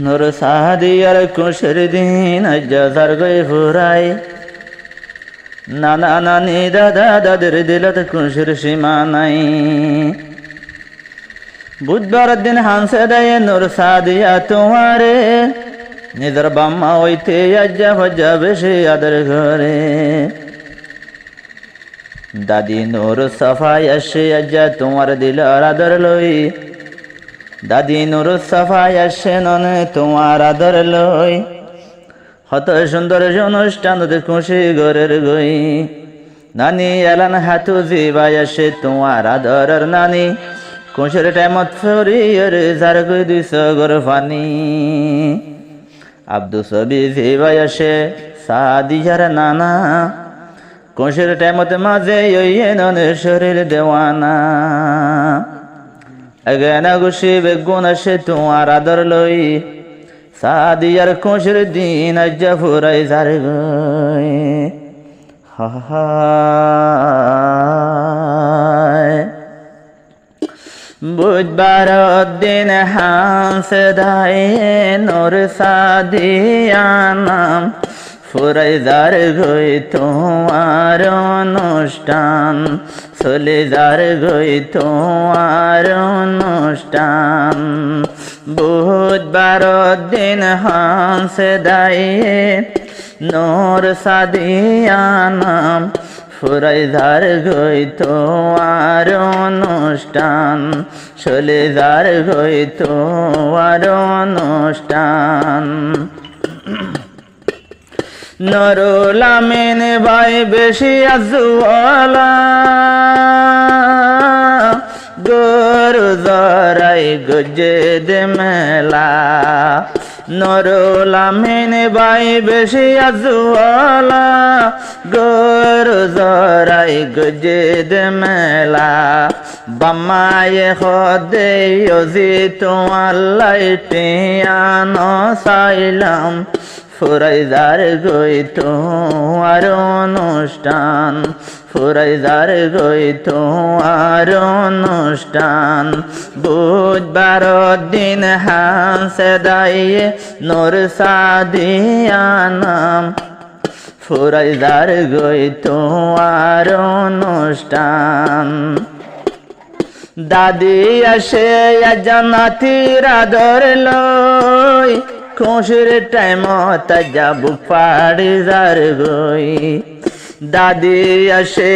নূর সাদিয়ার খুশির দিন আজ সারগই ফুরাই, নানা নানি দাদা দাদের দিলত খুশির সীমা নাই। বুধবার দিন হানসে দেয় নূর সাদিয়া তোমারে, নিজের বাম্মা হইতে আজ্জা ফজ্জা বেশি আদর ঘরে। দাদি নূর সাফাই আসে আজ্জা তোমার দিলার আদর লই, দাদি নূর সাফাই আসে ননে তোমার আদর লই। হত সুন্দর অনুষ্ঠান খুশি গরের গই, নানি এলান হাতু জিবাই আসে তোমার আদরের নানি। খুশির টাইমত ফরিয়ের যার গই 200 গর পানি। আব্দু সবি জিবাই আসে সাদিয়ার নানা, খুশির টাইমত মাঝে ইয়ে ননে শরীর দেওয়ানা। এগেনা খুশি বেগুন আসে তোমার আদর লই, সাদিয়ার খুশির দিন আজ ফুরাই যার গই। বুধবার দিন হাঁস দায় নূর সাদিয়া নাম, ফুরাই যার গই তোমার অনুষ্ঠান, চলে যার গই তোমার অনুষ্ঠান। বুধবার দিন হাঁস দায় নূর সাদিয়া নাম, ফুরাই যার গই তোমার অনুষ্ঠান, চলে যার গই তোমার অনুষ্ঠান। নুরুল আমিন ভাই বেশি আজওয়ালা, গরু জরাই গজেদ মেলা। নুরুল আমিন ভাই বেশি আজওয়ালা, গরু জরাই গজেদ মেলা। বাম্মায়ে খদে ইয়জি তোমার লাইটিয়ানো সাইলাম, ফুরাই যার গই তোমার অনুষ্ঠান, ফুরাই যার গই তোমার অনুষ্ঠান। বুধবার দিন হাঁসে দায়ে নূর সাদিয়া নাম, ফুরাই যার গই তোমার অনুষ্ঠান। দাদি আসে জান্নাতির আদর লই, খুশির টাইমত যাবু পাড়ি যার গই। দাদি আসে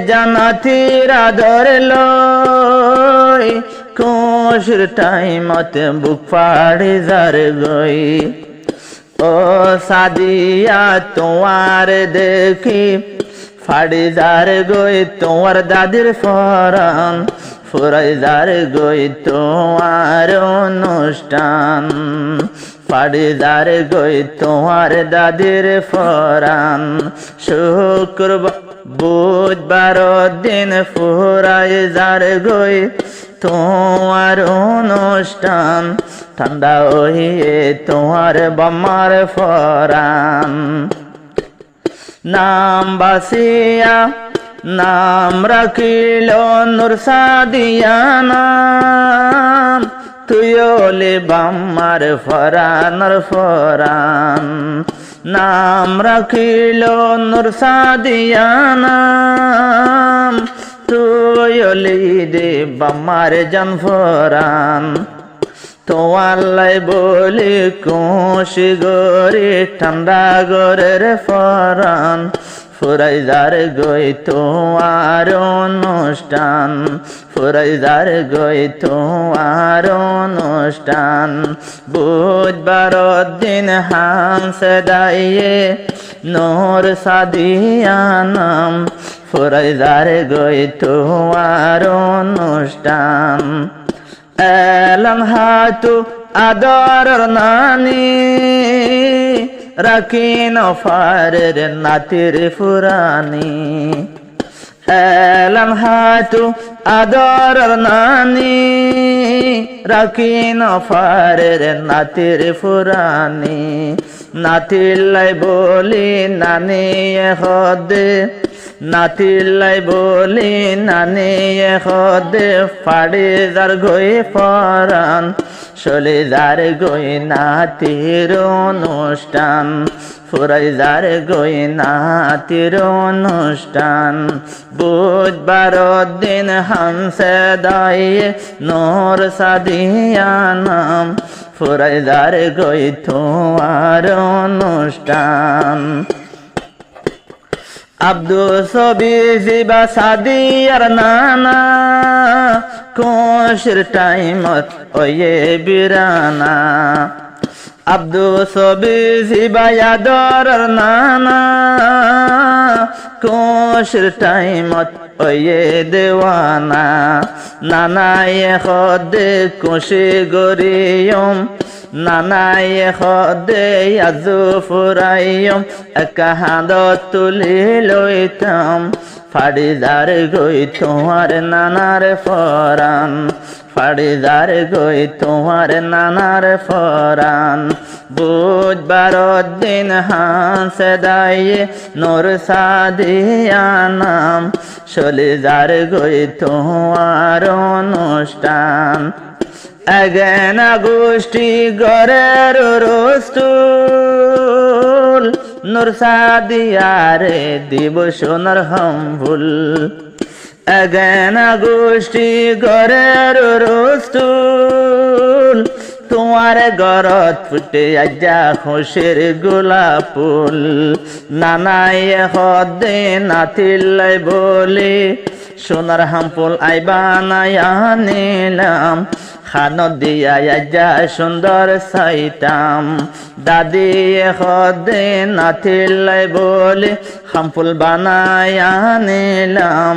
জান্নাতির আদর লই, খুশির টাইমত বুক পাড়ি যার গই। ও সাদিয়া তোমার দেখি ফাড়ি যার গই তোমার দাদির ফরান, ফুরাই যার গই তোমার অনুষ্ঠান, ফাড়ি যার গই তোমার দাদির ফরান। শুক্রবার বুধবার দিন ফুরাই যার গই তোমার অনুষ্ঠান, ঠান্ডা হইয়ে তোমার বাম্মার ফরান। নাম বাসিয়া নাম রাখিল নূর সাদিয়া নাম, তুই ওলে বাম্মার ফরানর ফরান। নাম রাখিল নূর সাদিয়া নাম, তুই ওলে দে বাম্মার জান ফরান। তোমাল্লাই বলি খুশি গরি ঠান্ডা গরের ফরান, ফুরাই যার গই তোমার অনুষ্ঠান, ফুরাই যার গই তোমার অনুষ্ঠান। বুধবার দিন হাঁসে দায়ে নূর সাদিয়া নাম, ফুরাই যার গই তোমার অনুষ্ঠান। এলাম হাতু আদর নানি, রাখিন ফারের নাতির ফুরানি। এলাম হাতু আদর নানি, রাখিন ফারের নাতির ফুরানি। নাতির লাই বলি নানি হদে নাতিলাই বলি নানিয়ে হদে ফাড়ি যার গই পরাণ চলে যার গই নাতির অনুষ্ঠান ফুরাই যার গই নাতির অনুষ্ঠান বুধবার দিন হামসে দায়ে নোর সাদিয়া নাম ফুরাই যার গই তোমার অনুষ্ঠান আব্দুল সবি জিবা সাদিয়ার নানা কোশির টাইমত ওয়ে বিরানা আব্দুল সবি জিবা ইয়াদর নানা কোশির টাইমত ওয়ে দেওয়ানা নানায়ে খদে কোশি গরিয়ম নানায়ে খদে আজু ফুরাইয়ম একা হাঁদত তুলি লইতাম ফাড়ি যার গই তোমার নানার ফরান ফাড়ি যার গই তোমার নানার ফরান বুধবার দিন হাসে দায়ে নোর সাদিয়া নাম চলে যার গই তোমার অনুষ্ঠান এগেনা গোষ্ঠী গরের রস্তুল নূর সাদিয়ারে দিব সোনার হাম্বুল এগেনা গোষ্ঠী গরের রস্তুল তোমার গরত ফুটে আজা খুশির গোলাপ ফুল নানায়ে হদে নাতিলাই বলি সোনার হাম্পুল আইবা নায়া নিলাম খানত দিয়া আজা সুন্দর সাইতাম দাদি হদে নাতিলাই বলি হাম্পুল বানায়া নিলাম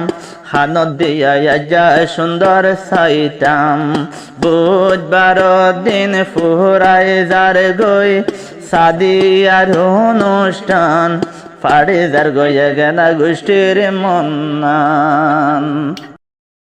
খানত দিয়া আজা সুন্দর সাইতাম বুধবার দিন ফুরাই যার গই সাদিয়ার অনুষ্ঠান ফাড়ি যার গই গেনা গোষ্ঠীর মন্নান।